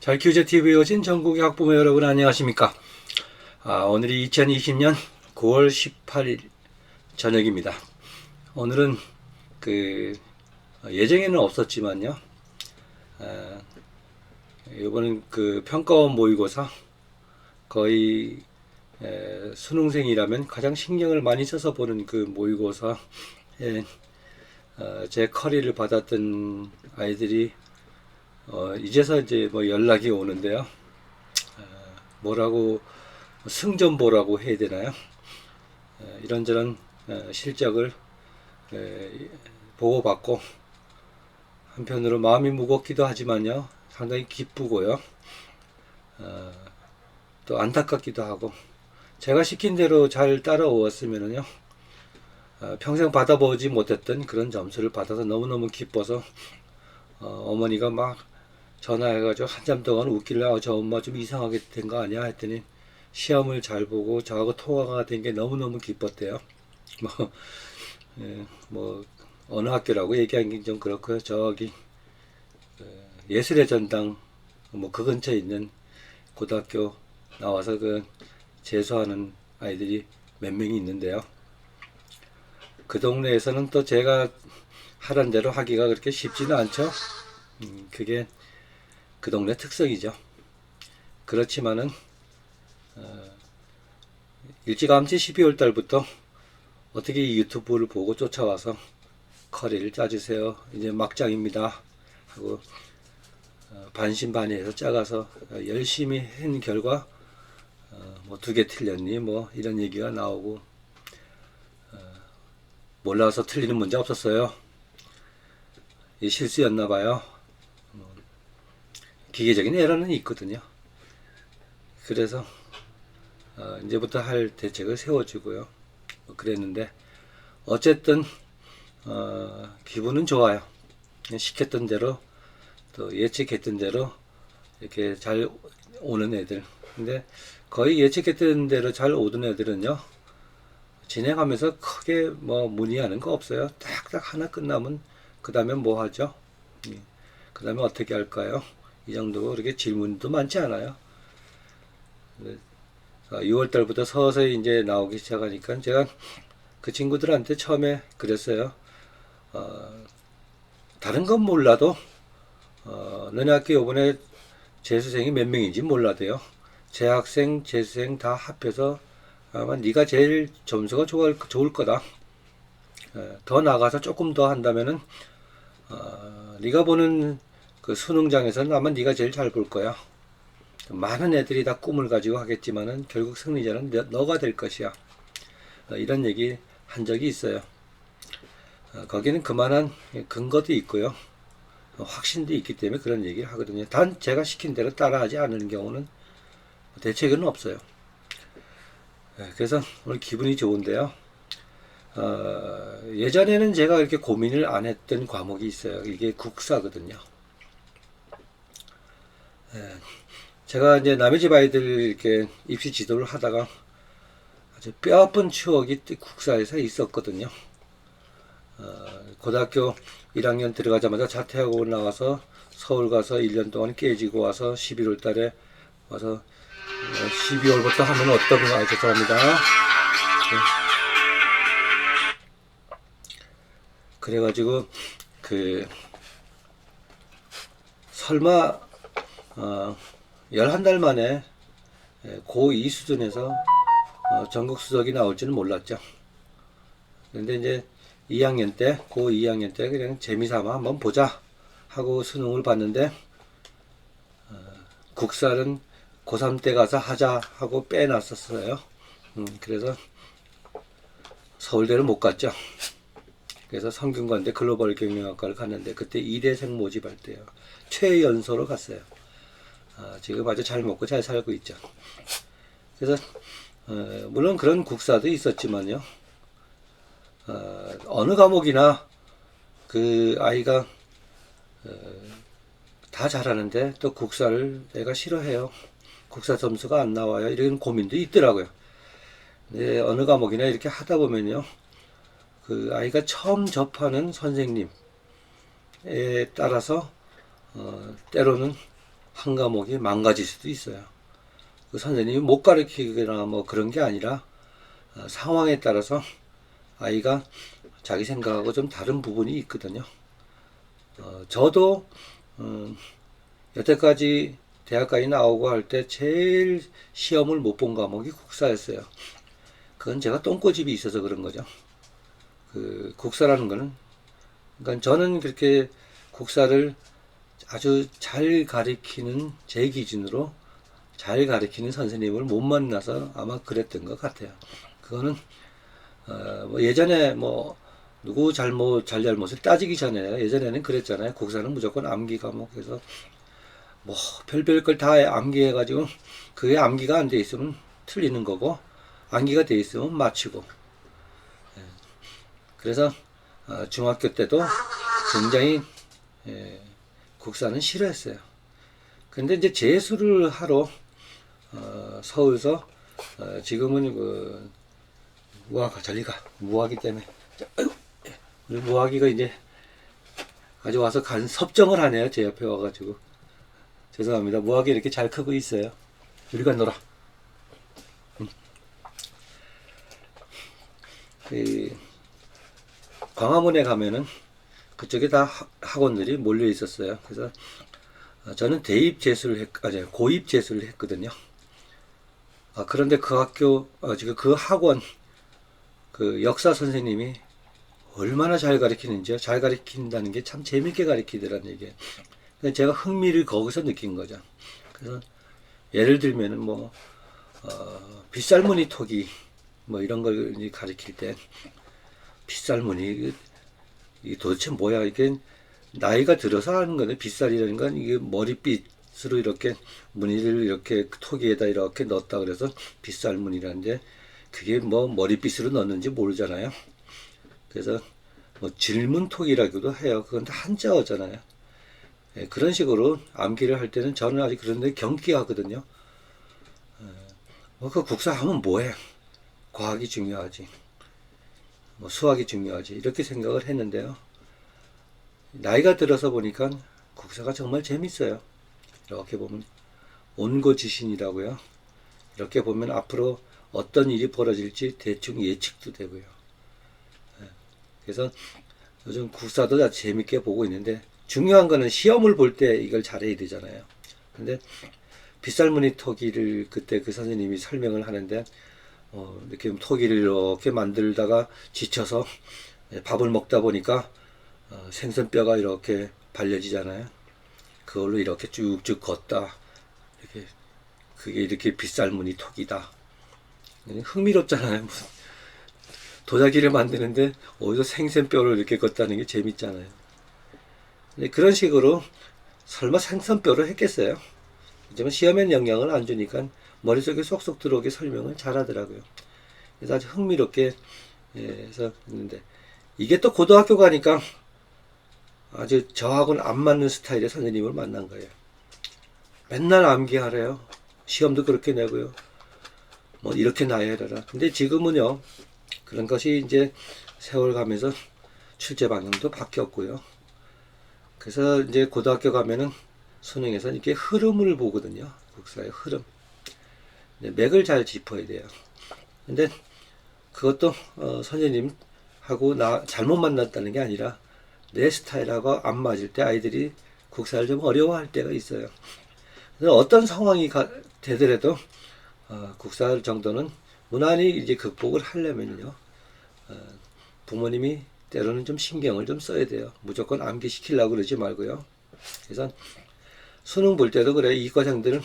잘 키우자 TV에 오신 전국의 학부모 여러분 안녕하십니까? 오늘이 2020년 9월 18일 저녁입니다. 오늘은 예정에는 없었지만요. 이번은 평가원 모의고사 거의 수능생이라면 가장 신경을 많이 써서 보는 그 모의고사에 제 커리를 받았던 아이들이 이제서 이제 연락이 오는데요. 뭐라고 승전보라고 해야 되나요? 이런저런 실적을 보고받고 한편으로 마음이 무겁기도 하지만요, 상당히 기쁘고요. 또 안타깝기도 하고, 제가 시킨 대로 잘 따라오었으면요, 평생 받아보지 못했던 그런 점수를 받아서 너무너무 기뻐서 어머니가 막 전화해가지고 한참 동안 웃길래 저 엄마 좀 이상하게 된 거 아니야 했더니 시험을 잘 보고 저하고 통화가 된 게 너무너무 기뻤대요. 뭐 어느 학교라고 얘기하는 게 좀 그렇고요. 저기 예술의 전당 그 근처에 있는 고등학교 나와서 재수하는 아이들이 몇 명이 있는데요. 그 동네에서는 또 제가 하란 대로 하기가 그렇게 쉽지는 않죠. 그게 그 동네 특성이죠. 그렇지만은 일찌감치 12월 달부터 어떻게 이 유튜브를 보고 쫓아와서 커리를 짜주세요, 이제 막장입니다 하고 반신반의해서 짜가서 열심히 한 결과 두 개 틀렸니 이런 얘기가 나오고, 몰라서 틀리는 문제 없었어요. 이 실수였나 봐요. 기계적인 에러는 있거든요. 그래서 이제부터 할 대책을 세워주고요. 그랬는데 어쨌든 기분은 좋아요. 시켰던 대로 또 예측했던 대로 이렇게 잘 오는 애들. 근데 거의 예측했던 대로 잘 오던 애들은요, 진행하면서 크게 문의하는 거 없어요. 딱딱 하나 끝나면 그 다음에 뭐 하죠? 그 다음에 어떻게 할까요? 이 정도고 그렇게 질문도 많지 않아요. 6월 달부터 서서히 이제 나오기 시작하니까 제가 그 친구들한테 처음에 그랬어요. 다른 건 몰라도 너네 학교 이번에 재수생이 몇 명인지 몰라도요, 재학생, 재수생 다 합해서 아마 네가 제일 점수가 좋을 거다. 더 나가서 조금 더 한다면은 네가 보는 그 수능장에서는 아마 네가 제일 잘 볼 거야. 많은 애들이 다 꿈을 가지고 하겠지만은 결국 승리자는 너가 될 것이야. 이런 얘기 한 적이 있어요. 거기는 그만한 근거도 있고요, 확신도 있기 때문에 그런 얘기를 하거든요. 단 제가 시킨 대로 따라하지 않는 경우는 대책은 없어요. 그래서 오늘 기분이 좋은데요. 예전에는 제가 이렇게 고민을 안 했던 과목이 있어요. 이게 국사거든요. 제가 이제 남의 집 아이들 이렇게 입시 지도를 하다가 아주 뼈아픈 추억이 국사에서 있었거든요. 고등학교 1학년 들어가자마자 자퇴하고 나와서 서울 가서 1년 동안 깨지고 와서 11월 달에 와서 12월부터 하면 어떠구나. 죄송합니다. 그래가지고 설마 11달 만에 고2 수준에서 전국 수석이 나올지는 몰랐죠. 근데 이제 2학년 때, 고 2학년 때 그냥 재미삼아 한번 보자 하고 수능을 봤는데 국사는 고3 때 가서 하자 하고 빼놨었어요. 그래서 서울대를 못 갔죠. 그래서 성균관대 글로벌 경영학과를 갔는데 그때 이대생 모집할 때요, 최연소로 갔어요. 지금 아주 잘 먹고 잘 살고 있죠. 그래서 물론 그런 국사도 있었지만요, 어느 과목이나 그 아이가 다 잘하는데 또 국사를 내가 싫어해요, 국사 점수가 안 나와요, 이런 고민도 있더라고요. 근데 어느 과목이나 이렇게 하다 보면요, 그 아이가 처음 접하는 선생님에 따라서 때로는 한 과목이 망가질 수도 있어요. 그 선생님이 못 가르치거나 뭐 그런 게 아니라 상황에 따라서 아이가 자기 생각하고 좀 다른 부분이 있거든요. 저도 여태까지 대학까지 나오고 할 때 제일 시험을 못 본 과목이 국사였어요. 그건 제가 똥꼬집이 있어서 그런 거죠. 그 국사라는 거는, 그러니까 저는 그렇게 국사를 아주 잘 가리키는, 제 기준으로 잘 가리키는 선생님을 못 만나서 아마 그랬던 것 같아요. 그거는 뭐 예전에 뭐 누구 잘못을 따지기 전에, 예전에는 그랬잖아요. 국사는 무조건 암기 과목에서 뭐 별별 걸 다 암기해가지고 그게 암기가 안 돼 있으면 틀리는 거고, 암기가 돼 있으면 맞히고. 그래서 중학교 때도 굉장히 국사는 싫어했어요. 근데 이제 재수를 하러 서울서 지금은 그 무학이 때문에, 우리 무학이가 이제 아주 와서 간 섭정을 하네요. 제 옆에 와가지고. 죄송합니다. 무학이 이렇게 잘 크고 있어요. 우리가 놀아. 그 광화문에 가면은 그쪽에 다 학원들이 몰려 있었어요. 그래서 저는 고입 재수를 했거든요. 그런데 그 학교, 지금 그 학원, 그 역사 선생님이 얼마나 잘 가르치는지요. 잘 가르친다는 게 참 재밌게 가르치더라는 얘기예요. 제가 흥미를 거기서 느낀 거죠. 그래서 예를 들면은 뭐 빗살무늬 토기 뭐 이런 걸 가르칠 때, 빗살무늬 이게 도대체 뭐야? 이게 나이가 들어서 하는 거네. 빗살이라는 건 이게 머릿빗으로 이렇게 무늬를 이렇게 토기에다 이렇게 넣었다 그래서 빗살무늬라는데, 그게 뭐 머릿빗으로 넣는지 모르잖아요. 그래서 뭐 질문톡이라고도 해요. 그건 다 한자어잖아요. 그런 식으로 암기를 할 때는 저는 아직 그런데 경기하거든요. 그 국사 하면 뭐해? 과학이 중요하지. 뭐 수학이 중요하지. 이렇게 생각을 했는데요. 나이가 들어서 보니까 국사가 정말 재밌어요. 이렇게 보면 온고지신이라고요. 이렇게 보면 앞으로 어떤 일이 벌어질지 대충 예측도 되고요. 그래서 요즘 국사도 아주 재밌게 보고 있는데, 중요한 거는 시험을 볼 때 이걸 잘해야 되잖아요. 근데 빗살무늬 토기를 그때 그 선생님이 설명을 하는데, 이렇게 토기를 이렇게 만들다가 지쳐서 밥을 먹다 보니까 생선뼈가 이렇게 발려지잖아요. 그걸로 이렇게 쭉쭉 걷다. 이렇게 그게 이렇게 빗살무늬 토기다. 흥미롭잖아요. 무슨 도자기를 만드는데 어디서 생선뼈를 이렇게 걷다는 게 재밌잖아요. 그런 식으로 설마 생선뼈를 했겠어요? 하지만 시험엔 영향을 안 주니까 머릿속에 쏙쏙 들어오게 설명을 잘하더라고요. 그래서 아주 흥미롭게 해서 했는데, 이게 또 고등학교 가니까 아주 저하고는 안 맞는 스타일의 선생님을 만난 거예요. 맨날 암기하래요. 시험도 그렇게 내고요. 뭐 이렇게 나열해라. 근데 지금은요, 그런 것이 이제 세월 가면서 출제 방향도 바뀌었고요. 그래서 이제 고등학교 가면은 수능에서 이렇게 흐름을 보거든요. 국사의 흐름. 맥을 잘 짚어야 돼요. 근데 그것도 선생님하고 나 잘못 만났다는 게 아니라 내 스타일하고 안 맞을 때 아이들이 국사를 좀 어려워할 때가 있어요. 그래서 어떤 상황이 되더라도 국사 정도는 무난히 이제 극복을 하려면요, 부모님이 때로는 좀 신경을 좀 써야 돼요. 무조건 암기시키려고 그러지 말고요. 그래서 수능 볼 때도 그래. 이과생들은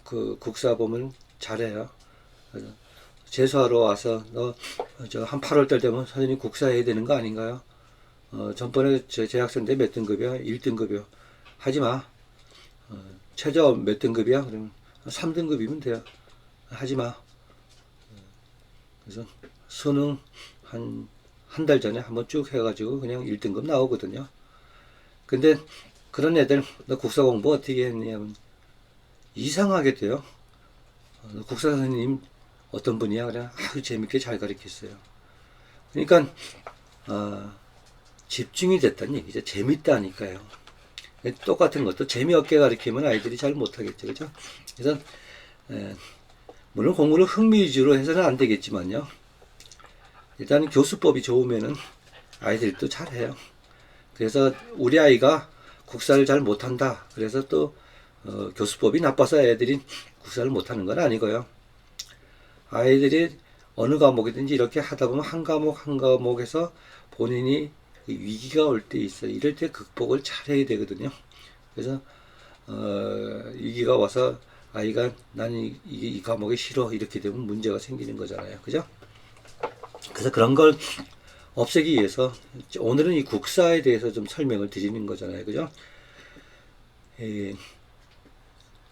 그 국사 보면 잘해요. 재수하러 와서 너 저 한 8월달 되면 선생님 국사 해야 되는 거 아닌가요? 전번에 제 학생 때 몇 등급이야? 1등급이요. 하지 마. 최저 몇 등급이야? 그러면 3등급이면 돼요. 하지 마. 그래서 수능 한 달 전에 한번 쭉 해가지고 그냥 1등급 나오거든요. 근데 그런 애들, 너 국사 공부 어떻게 했냐면 이상하게 돼요. 국사 선생님 어떤 분이야? 그래. 아주 재밌게 잘 가르쳤어요. 그러니까 집중이 됐다는 얘기죠. 재밌다니까요. 똑같은 것도 재미없게 가르치면 아이들이 잘 못하겠죠. 그죠? 그래서 에, 물론 공부를 흥미 위주로 해서는 안 되겠지만요. 일단 교수법이 좋으면은 아이들이 또 잘해요. 그래서 우리 아이가 국사를 잘 못한다. 그래서 또 교수법이 나빠서 애들이 국사를 못하는 건 아니고요. 아이들이 어느 과목이든지 이렇게 하다 보면 한 과목 한 과목에서 본인이 위기가 올 때 있어요. 이럴 때 극복을 잘 해야 되거든요. 그래서 위기가 와서 아이가 나는 이 과목이 싫어 이렇게 되면 문제가 생기는 거잖아요. 그죠? 그래서 그런 걸 없애기 위해서 오늘은 이 국사에 대해서 좀 설명을 드리는 거잖아요. 그죠?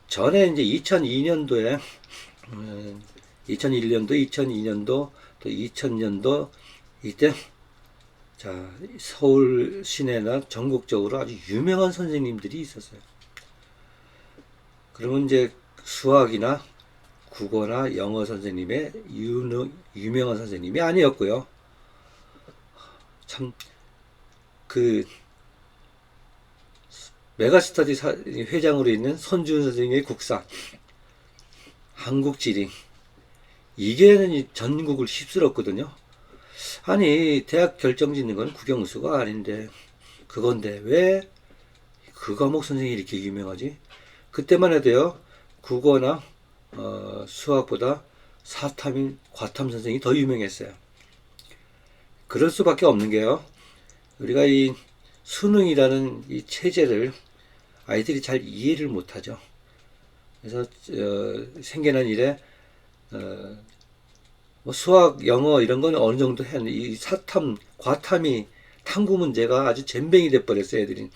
전에 이제 2002년도에 2001년도, 2002년도, 또 2000년도 이때 자 서울 시내나 전국적으로 아주 유명한 선생님들이 있었어요. 그러면 이제 수학이나 국어나 영어 선생님의 유명한 선생님이 아니었고요. 참 그 메가스터디 회장으로 있는 손준 선생님의 국사, 한국지리 이게 전국을 휩쓸었거든요. 아니 대학 결정 짓는 건 국영수가 아닌데 그건데 왜 그 과목 선생님이 이렇게 유명하지? 그때만 해도요 국어나 수학보다 사탐인 과탐 선생이 더 유명했어요. 그럴 수밖에 없는 게요. 우리가 이 수능이라는 이 체제를 아이들이 잘 이해를 못하죠. 그래서 생겨난 일에 뭐 수학, 영어 이런 건 어느 정도 해야 하는데 이 사탐, 과탐이 탐구 문제가 아주 젬병이 돼버렸어요, 애들이.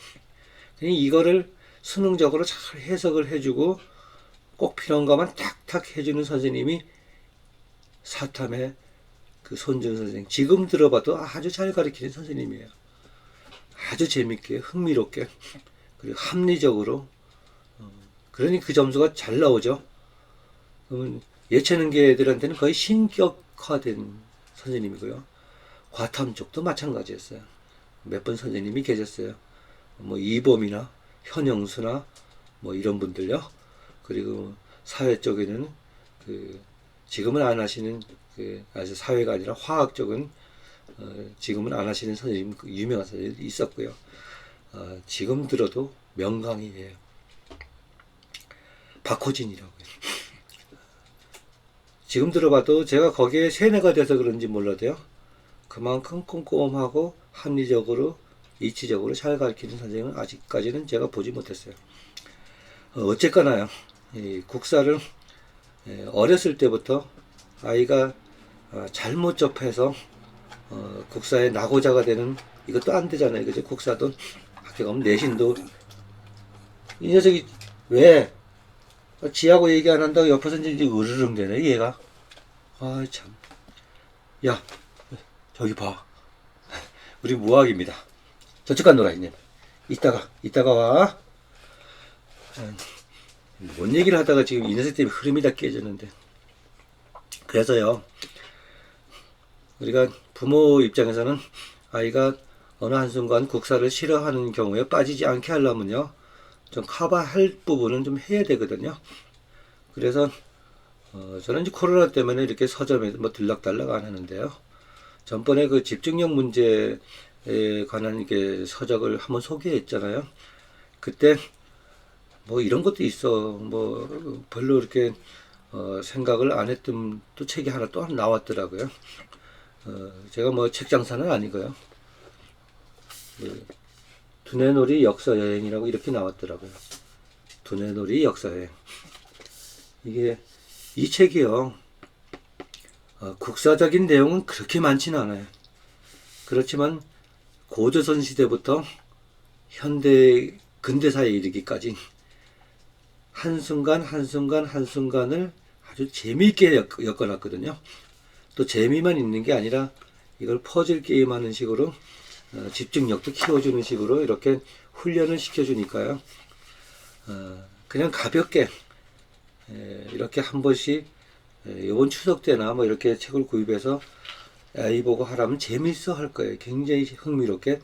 이거를 수능적으로 잘 해석을 해주고 꼭 필요한 것만 탁탁 해주는 선생님이 사탐의 그 손준 선생님. 지금 들어봐도 아주 잘 가르치는 선생님이에요. 아주 재밌게, 흥미롭게, 그리고 합리적으로. 그러니 그 점수가 잘 나오죠. 예체능계 애들한테는 거의 신격화된 선생님이고요. 과탐 쪽도 마찬가지였어요. 몇 번 선생님이 계셨어요. 뭐 이범이나 현영수나 뭐 이런 분들요. 그리고 사회 쪽에는 그 지금은 안 하시는 그 아주 사회가 아니라 화학 쪽은 지금은 안 하시는 선생님 유명한 선생님이 있었고요. 지금 들어도 명강이에요. 박호진이라고요. 지금 들어봐도 제가 거기에 세뇌가 돼서 그런지 몰라도요. 그만큼 꼼꼼하고 합리적으로 이치적으로 잘 가르치는 선생님은 아직까지는 제가 보지 못했어요. 어쨌거나요. 이 국사를 어렸을 때부터 아이가 잘못 접해서 국사에 낙오자가 되는 이것도 안 되잖아요. 그죠? 국사도 학교 가면 내신도 이 녀석이 왜 지하고 얘기 안 한다고 옆에서 이제 으르릉 되네 얘가. 아 참. 야 저기 봐. 우리 무학입니다. 저쪽 간 놀아 있네. 이따가 와. 뭔 얘기를 하다가 지금 이 녀석 때문에 흐름이 다 깨졌는데. 그래서요. 우리가 부모 입장에서는 아이가 어느 한순간 국사를 싫어하는 경우에 빠지지 않게 하려면요. 좀 커버할 부분은 좀 해야 되거든요. 그래서 저는 이제 코로나 때문에 이렇게 서점에서 뭐 들락달락 안 하는데요. 전번에 그 집중력 문제에 관한 이렇게 서적을 한번 소개했잖아요. 그때 뭐 이런 것도 있어. 뭐 별로 이렇게 생각을 안 했던 또 책이 하나 또 나왔더라고요. 제가 뭐 책 장사는 아니고요. 두뇌놀이 역사여행이라고 이렇게 나왔더라고요. 두뇌놀이 역사여행. 이게 이 책이요. 국사적인 내용은 그렇게 많지는 않아요. 그렇지만 고조선 시대부터 현대 근대사에 이르기까지 한순간 한순간을 아주 재미있게 엮어놨거든요. 또 재미만 있는 게 아니라 이걸 퍼즐 게임하는 식으로 집중력도 키워주는 식으로 이렇게 훈련을 시켜주니까요. 그냥 가볍게 이렇게 한 번씩 이번 추석 때나 뭐 이렇게 책을 구입해서 아이 보고 하라면 재밌어 할 거예요. 굉장히 흥미롭게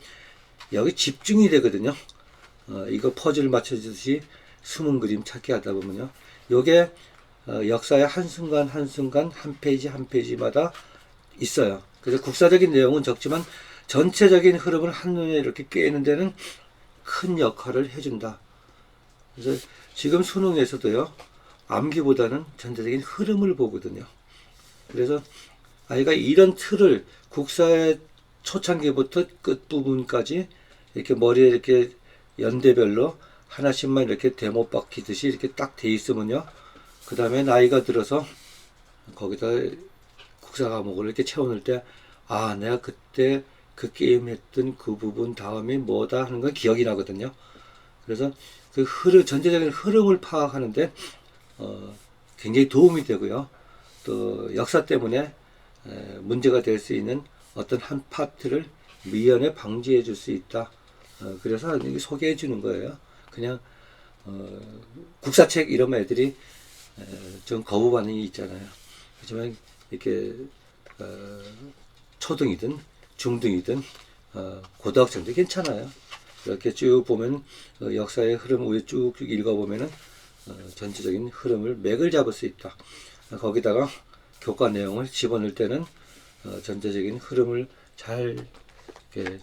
여기 집중이 되거든요. 이거 퍼즐 맞춰주듯이 숨은 그림 찾기 하다 보면요. 요게 역사의 한순간 한순간 한 페이지 한 페이지마다 있어요. 그래서 국사적인 내용은 적지만 전체적인 흐름을 한눈에 이렇게 꿰는 데는 큰 역할을 해준다. 그래서 지금 수능에서도요, 암기보다는 전체적인 흐름을 보거든요. 그래서 아이가 이런 틀을 국사의 초창기부터 끝부분까지 이렇게 머리에 이렇게 연대별로 하나씩만 이렇게 대못 박히듯이 이렇게 딱 돼 있으면요. 그 다음에 나이가 들어서 거기다 국사 과목을 이렇게 채워넣을 때, 아, 내가 그때 그 게임 했던 그 부분 다음에 뭐다 하는 건 기억이 나거든요. 그래서 그 전체적인 흐름을 파악하는데, 굉장히 도움이 되고요. 또 역사 때문에 문제가 될 수 있는 어떤 한 파트를 미연에 방지해 줄 수 있다. 그래서 소개해 주는 거예요. 그냥 국사책 이런 애들이 좀 거부 반응이 있잖아요. 하지만 이렇게 초등이든 중등이든 고등학생도 괜찮아요. 이렇게 쭉 보면 역사의 흐름 위에 쭉쭉 읽어보면은 전체적인 흐름을 맥을 잡을 수 있다. 거기다가 교과 내용을 집어넣을 때는 전체적인 흐름을 잘 이렇게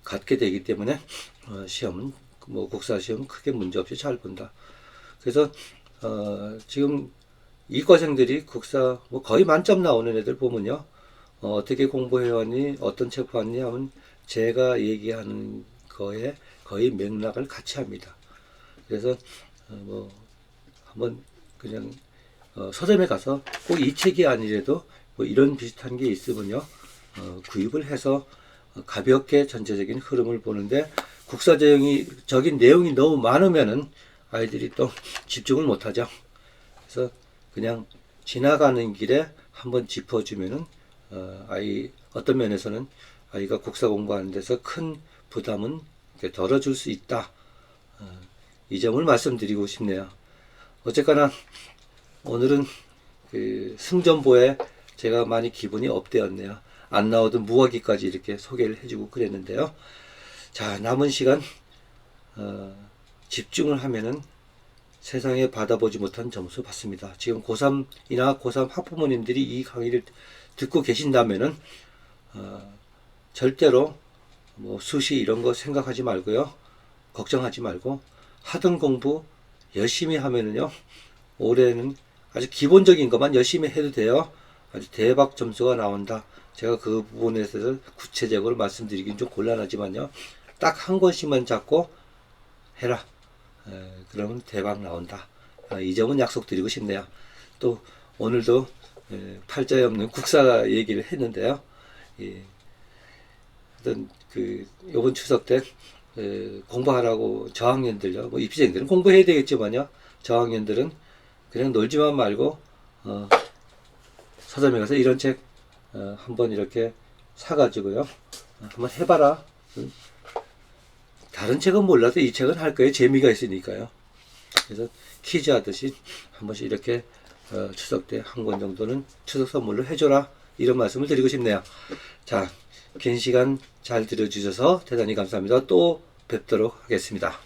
갖게 되기 때문에 시험은 뭐 국사 시험 크게 문제 없이 잘 본다. 그래서 지금 이과생들이 국사 뭐 거의 만점 나오는 애들 보면요, 어떻게 공부해왔니, 어떤 책 봤니 하면 제가 얘기하는 거에 거의 맥락을 같이 합니다. 그래서 뭐 한번 그냥 서점에 가서 꼭 이 책이 아니래도 뭐 이런 비슷한 게 있으면요, 구입을 해서 가볍게 전체적인 흐름을 보는데, 국사적인 내용이 너무 많으면은 아이들이 또 집중을 못하죠. 그래서 그냥 지나가는 길에 한번 짚어주면은 어떤 면에서는 아이가 국사 공부하는 데서 큰 부담은 덜어줄 수 있다. 이 점을 말씀드리고 싶네요. 어쨌거나 오늘은 그 승전보에 제가 많이 기분이 업되었네요. 안 나오던 무화기까지 이렇게 소개를 해주고 그랬는데요. 자, 남은 시간 집중을 하면은 세상에 받아보지 못한 점수 받습니다. 지금 고3이나 고3 학부모님들이 이 강의를 듣고 계신다면은 절대로 뭐 수시 이런 거 생각하지 말고요. 걱정하지 말고 하던 공부 열심히 하면은요, 올해는 아주 기본적인 것만 열심히 해도 돼요. 아주 대박 점수가 나온다. 제가 그 부분에 대해서 구체적으로 말씀드리긴 좀 곤란하지만요, 딱 한 권씩만 잡고 해라. 그러면 대박 나온다. 이 점은 약속드리고 싶네요. 또 오늘도 팔자에 없는 국사 얘기를 했는데요. 어떤 요번 추석 때 공부하라고 저학년들요, 뭐 입시생들은 공부해야 되겠지만요, 저학년들은 그냥 놀지만 말고 서점에 가서 이런 책 한번 이렇게 사가지고요, 한번 해봐라. 다른 책은 몰라도 이 책은 할 거예요. 재미가 있으니까요. 그래서 퀴즈 하듯이 한 번씩 이렇게 추석 때 한 권 정도는 추석 선물로 해줘라. 이런 말씀을 드리고 싶네요. 자, 긴 시간 잘 들어주셔서 대단히 감사합니다. 또 뵙도록 하겠습니다.